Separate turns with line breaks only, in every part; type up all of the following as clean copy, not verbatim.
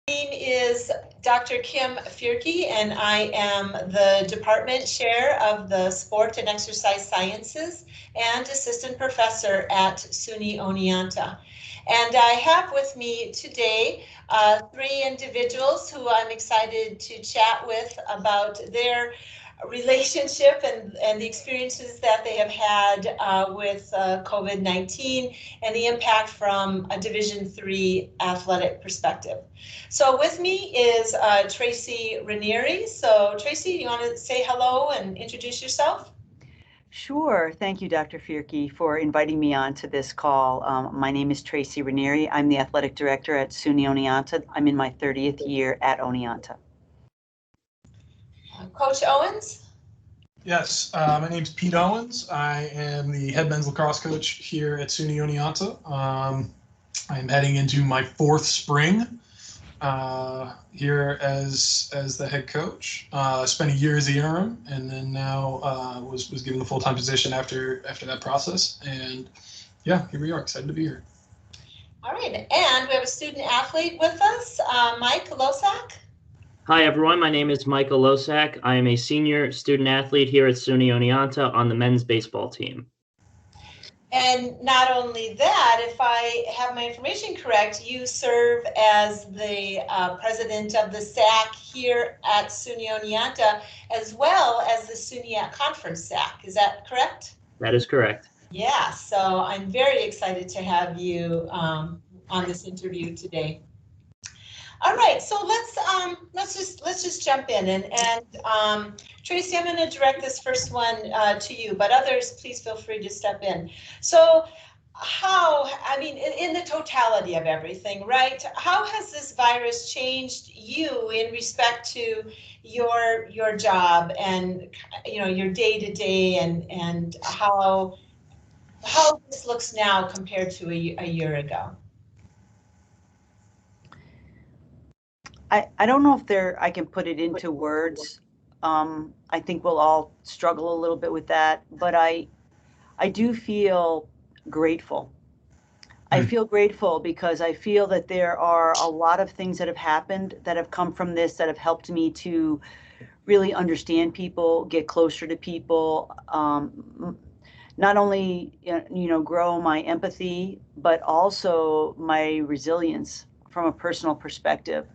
name is Dr. Kim Fierke, and I am the department chair of the Sport and Exercise Sciences and assistant professor at SUNY Oneonta. And I have with me today three individuals who I'm excited to chat with about their relationship and the experiences that they have had with COVID-19 and the impact from a Division III athletic perspective. So with me is Tracy Ranieri. So Tracy, you want to say hello and introduce yourself?
Sure. Thank you, Dr. Fierke, for inviting me on to this call. My name is Tracy Ranieri. I'm the athletic director at SUNY Oneonta. I'm in my 30th year at Oneonta.
Coach Owens?
Yes, my name's Pete Owens. I am the head men's lacrosse coach here at SUNY Oneonta. I'm heading into my fourth spring here as the head coach. Spent a year as the interim, and then now was given the full-time position after that process. And yeah, here we are, excited to be here.
All right, and we have a student athlete with us, Mike Losak.
Hi, everyone. My name is Michael Losak. I am a senior student athlete here at SUNY Oneonta on the men's baseball team.
And not only that, if I have my information correct, you serve as the president of the SAC here at SUNY Oneonta, as well as the SUNY Conference SAC. Is that correct?
That is correct.
Yeah, so I'm very excited to have you on this interview today. All right, so let's just jump in and Tracy, I'm going to direct this first one to you, but others, please feel free to step in. So, in the totality of everything, right? How has this virus changed you in respect to your job and your day to day and how this looks now compared to a year ago?
I don't know if I can put it into words. I think we'll all struggle a little bit with that, but I do feel grateful. I feel grateful because I feel that there are a lot of things that have happened that have come from this that have helped me to really understand people, get closer to people, not only grow my empathy, but also my resilience from a personal perspective.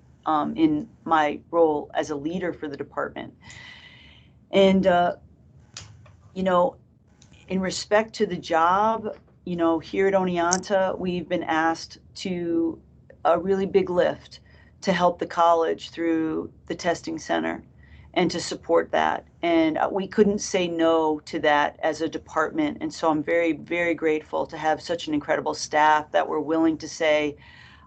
In my role as a leader for the department. And, in respect to the job, here at Oneonta, we've been asked to a really big lift to help the college through the testing center and to support that. And we couldn't say no to that as a department. And so I'm very, very grateful to have such an incredible staff that were willing to say,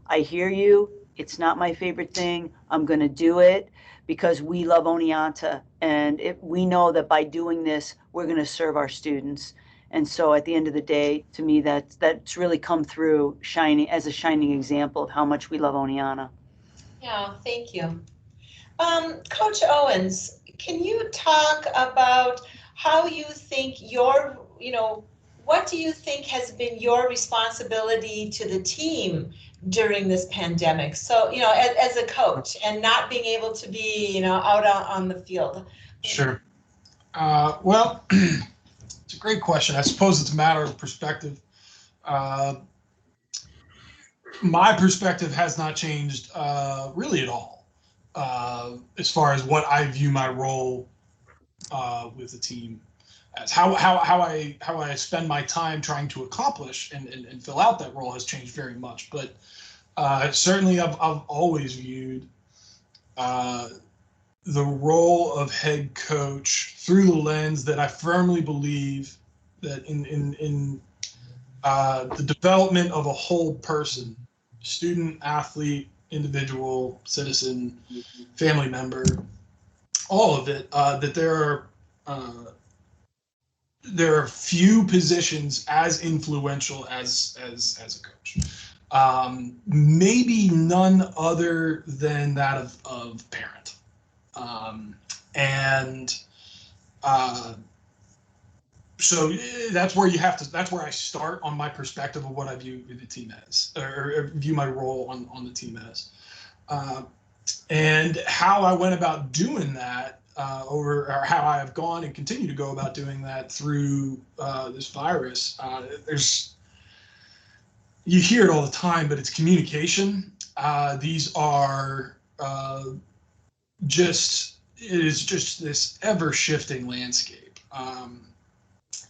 I hear you. It's not my favorite thing. I'm going to do it because we love Oneonta. And we know that by doing this, we're going to serve our students. And so at the end of the day, to me, that's really come through shining as a shining example of how much we love Oneonta.
Yeah, thank you. Coach Owens, can you talk about how you think what do you think has been your responsibility to the team during this pandemic? So, as a coach and not being able to be, out on the field.
Sure. Well, it's a great question. I suppose it's a matter of perspective. My perspective has not changed really at all as far as what I view my role with the team. As how I spend my time trying to accomplish and fill out that role has changed very much. But certainly I've always viewed the role of head coach through the lens that I firmly believe that in the development of a whole person, student, athlete, individual, citizen, family member, all of it, that there are few positions as influential as a coach. Maybe none other than that of parent. So that's where that's where I start on my perspective of what I view the team as, or view my role on the team as. And how I went about doing that or how I have gone and continue to go about doing that through this virus, you hear it all the time, but it's communication. These are it is just this ever shifting landscape.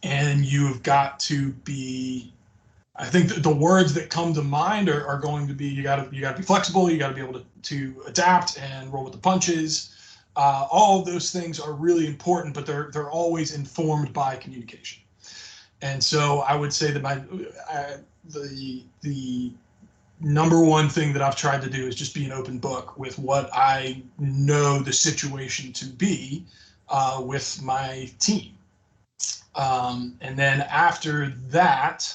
And you've got to be, I think the words that come to mind are going to be, you got to be flexible, you got to be able to adapt and roll with the punches. All of those things are really important, but they're always informed by communication. And so I would say that the number one thing that I've tried to do is just be an open book with what I know the situation to be with my team. And then after that,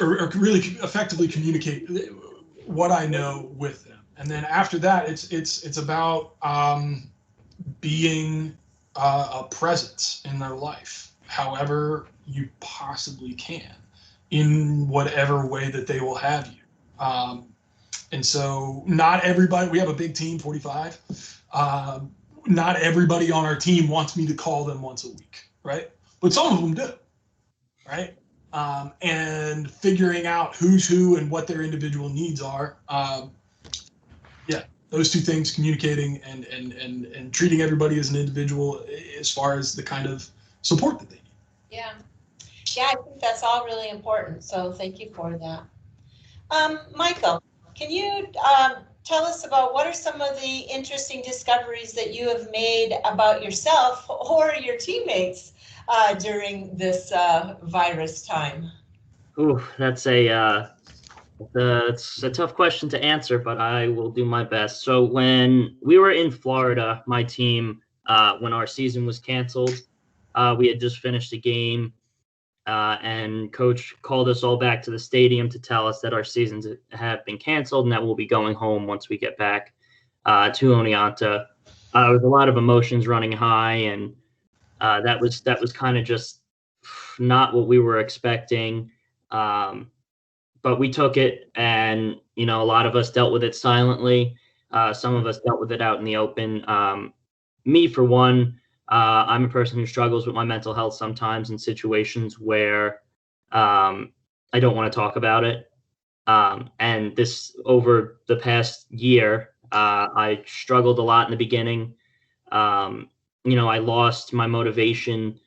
or really effectively communicate what I know with them. And then after that, it's about being a presence in their life, however you possibly can, in whatever way that they will have you. And so not everybody, we have a big team, 45. Not everybody on our team wants me to call them once a week, right? But some of them do, right? And figuring out who's who and what their individual needs are. Those two things, communicating and treating everybody as an individual as far as the kind of support that they need.
Yeah, I think that's all really important. So thank you for that. Michael, can you tell us about what are some of the interesting discoveries that you have made about yourself or your teammates during this virus time?
Ooh, that's it's a tough question to answer, but I will do my best. So when we were in Florida, my team, when our season was canceled, we had just finished a game, and coach called us all back to the stadium to tell us that our seasons have been canceled and that we'll be going home once we get back to Oneonta. There was a lot of emotions running high, and that was kind of just not what we were expecting. But we took it, and a lot of us dealt with it silently. Some of us dealt with it out in the open. Me, for one, I'm a person who struggles with my mental health sometimes in situations where I don't want to talk about it. And this, over the past year, I struggled a lot in the beginning. I lost my motivation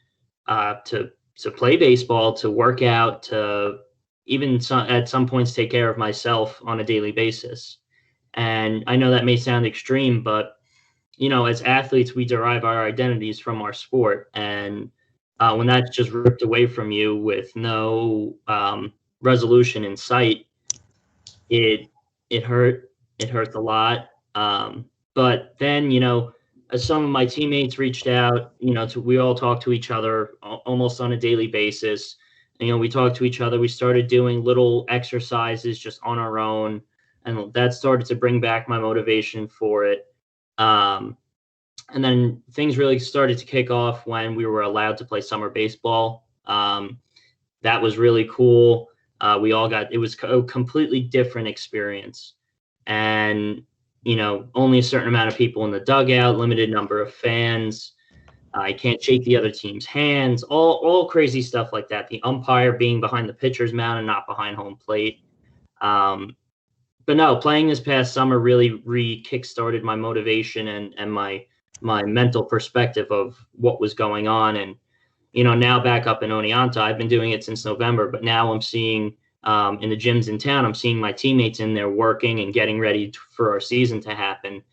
to play baseball, to work out, to even at some points take care of myself on a daily basis. And I know that may sound extreme, but as athletes, we derive our identities from our sport. And when that's just ripped away from you with no resolution in sight, it hurts a lot. But then, as some of my teammates reached out, we all talk to each other almost on a daily basis. We talked to each other. We started doing little exercises just on our own, and that started to bring back my motivation for it. And then things really started to kick off when we were allowed to play summer baseball. That was really cool. It was a completely different experience. And, only a certain amount of people in the dugout, limited number of fans. I can't shake the other team's hands, all crazy stuff like that. The umpire being behind the pitcher's mound and not behind home plate. But no, playing this past summer really kick-started my motivation and my mental perspective of what was going on. And, now back up in Oneonta, I've been doing it since November, but now I'm seeing in the gyms in town, I'm seeing my teammates in there working and getting ready for our season to happen.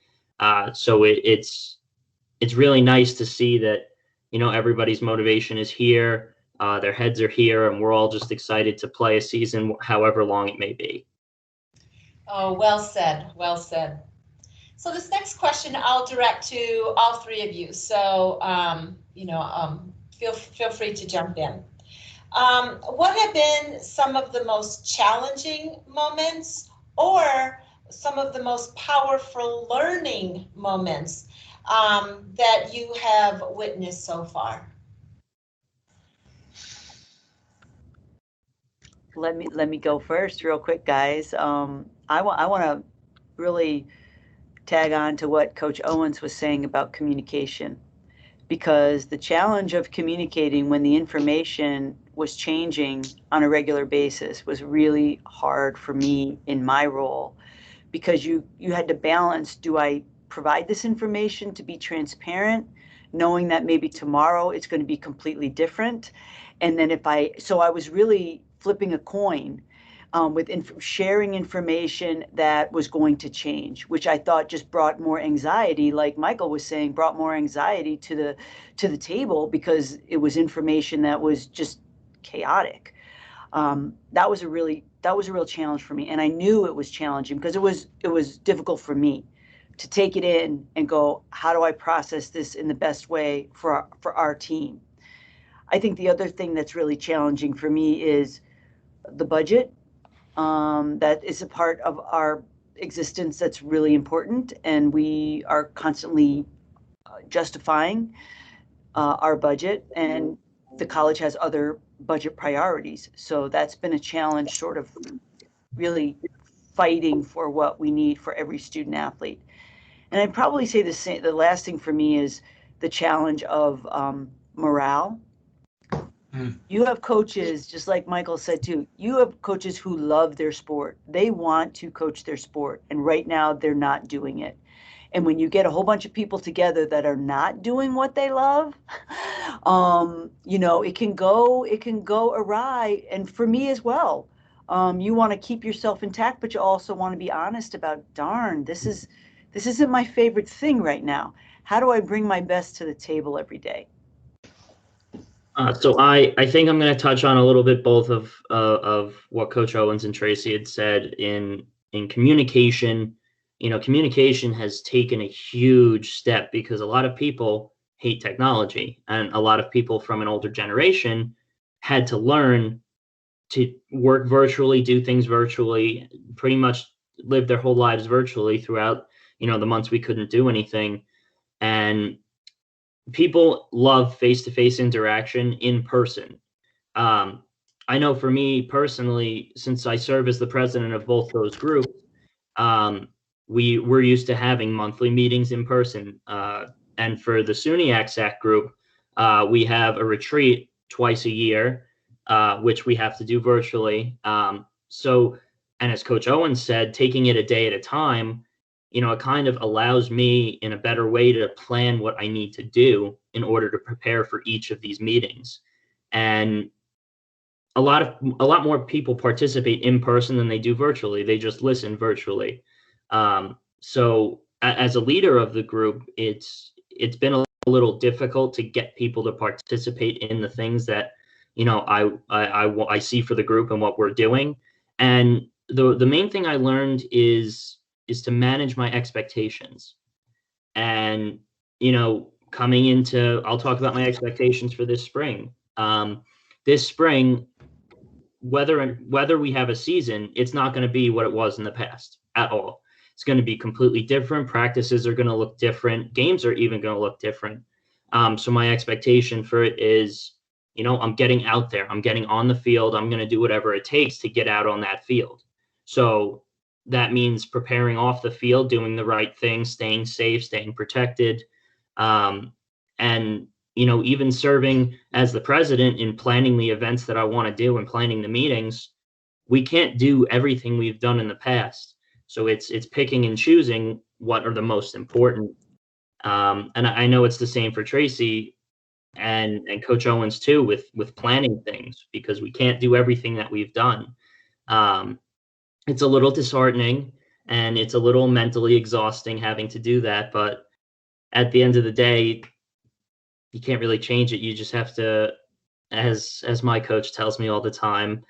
So it's really nice to see that, everybody's motivation is here, their heads are here, and we're all just excited to play a season, however long it may be.
Oh, well said. Well said. So this next question I'll direct to all three of you. So, feel free to jump in. What have been some of the most challenging moments or some of the most powerful learning moments that you have witnessed so far?
Let me go first real quick, guys. I want to really tag on to what Coach Owens was saying about communication, because the challenge of communicating when the information was changing on a regular basis was really hard for me in my role, because you had to balance, do I provide this information to be transparent, knowing that maybe tomorrow it's going to be completely different? And then so I was really flipping a coin with sharing information that was going to change, which I thought just brought more anxiety, like Michael was saying, brought more anxiety to the table, because it was information that was just chaotic. That was a real challenge for me, and I knew it was challenging because it was difficult for me to take it in and go, how do I process this in the best way for our team? I think the other thing that's really challenging for me is the budget. That is a part of our existence that's really important, and we are constantly justifying our budget, and the college has other budget priorities. So that's been a challenge, sort of really fighting for what we need for every student athlete. And I'd probably say the last thing for me is the challenge of morale. You have coaches, just like Michael said too, you have coaches who love their sport. They want to coach their sport, and right now they're not doing it. And when you get a whole bunch of people together that are not doing what they love, it can go awry. And for me as well, you want to keep yourself intact, but you also want to be honest about, darn, this isn't my favorite thing right now. How do I bring my best to the table every day?
So I think I'm going to touch on a little bit both of what Coach Owens and Tracy had said in communication. Communication has taken a huge step because a lot of people hate technology, and a lot of people from an older generation had to learn to work virtually, do things virtually, pretty much live their whole lives virtually throughout, the months we couldn't do anything. And people love face-to-face interaction in person. I know for me personally, since I serve as the president of both those groups, we're used to having monthly meetings in person. And for the SUNY AXAC group, we have a retreat twice a year, which we have to do virtually. And as Coach Owens said, taking it a day at a time, it kind of allows me in a better way to plan what I need to do in order to prepare for each of these meetings. And a lot more people participate in person than they do virtually. They just listen virtually. So as a leader of the group, it's been a little difficult to get people to participate in the things that, I see for the group and what we're doing. And the main thing I learned is to manage my expectations. And, coming into, I'll talk about my expectations for this spring. This spring, whether we have a season, it's not going to be what it was in the past at all. It's going to be completely different. Practices are going to look different. Games are even going to look different. So my expectation for it is, I'm getting out there. I'm getting on the field. I'm going to do whatever it takes to get out on that field. So that means preparing off the field, doing the right thing, staying safe, staying protected. And, even serving as the president in planning the events that I want to do and planning the meetings, we can't do everything we've done in the past. So it's picking and choosing what are the most important. And I know it's the same for Tracy and Coach Owens too, with planning things, because we can't do everything that we've done. It's a little disheartening and it's a little mentally exhausting having to do that. But at the end of the day, you can't really change it. You just have to, as my coach tells me all the time,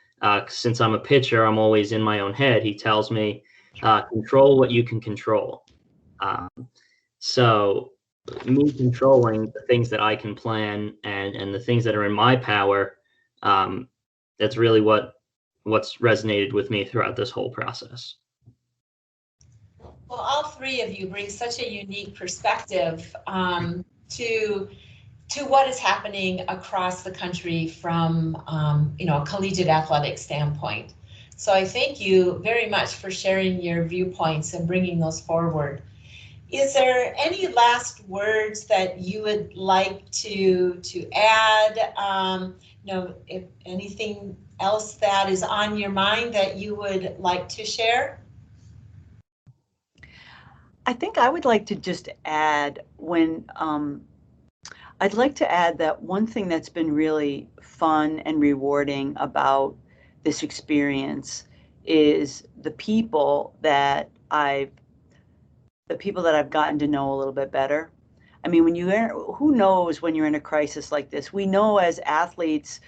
since I'm a pitcher, I'm always in my own head. He tells me, control what you can control. So me controlling the things that I can plan and the things that are in my power, that's really what's resonated with me throughout this whole process.
Well, all three of you bring such a unique perspective to what is happening across the country from a collegiate athletic standpoint. So I thank you very much for sharing your viewpoints and bringing those forward. Is there any last words that you would like to add? If anything else that is on your mind that you would like to share?
I think I would like to just add I'd like to add that one thing that's been really fun and rewarding about this experience is the people that I've gotten to know a little bit better. I mean, who knows when you're in a crisis like this? We know as athletes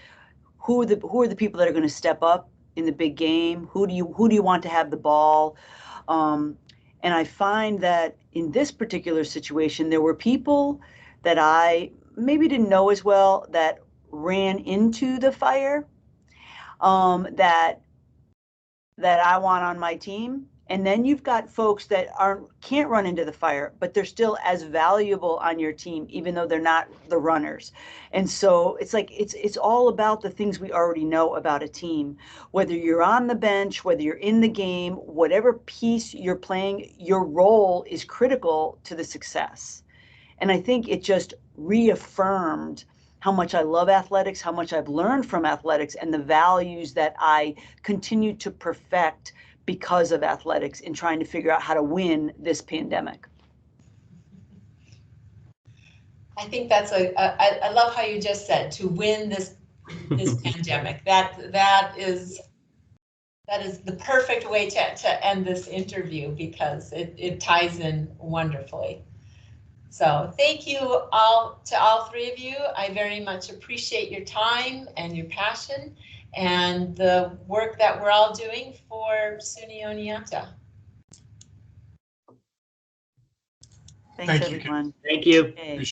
who are the people that are going to step up in the big game. Who do you want to have the ball? And I find that in this particular situation, there were people that I maybe didn't know as well that ran into the fire that I want on my team. And then you've got folks that can't run into the fire, but they're still as valuable on your team, even though they're not the runners. And so it's like it's all about the things we already know about a team. Whether you're on the bench, whether you're in the game, whatever piece you're playing, your role is critical to the success. And I think it just reaffirmed how much I love athletics, how much I've learned from athletics, and the values that I continue to perfect because of athletics in trying to figure out how to win this pandemic.
I think that's I love how you just said, to win this pandemic. That is the perfect way to end this interview, because it ties in wonderfully. So thank you all three of you. I very much appreciate your time and your passion and the work that we're all doing for SUNY Oneonta.
Thanks,
Thank you,
everyone.
Thank you.
Okay.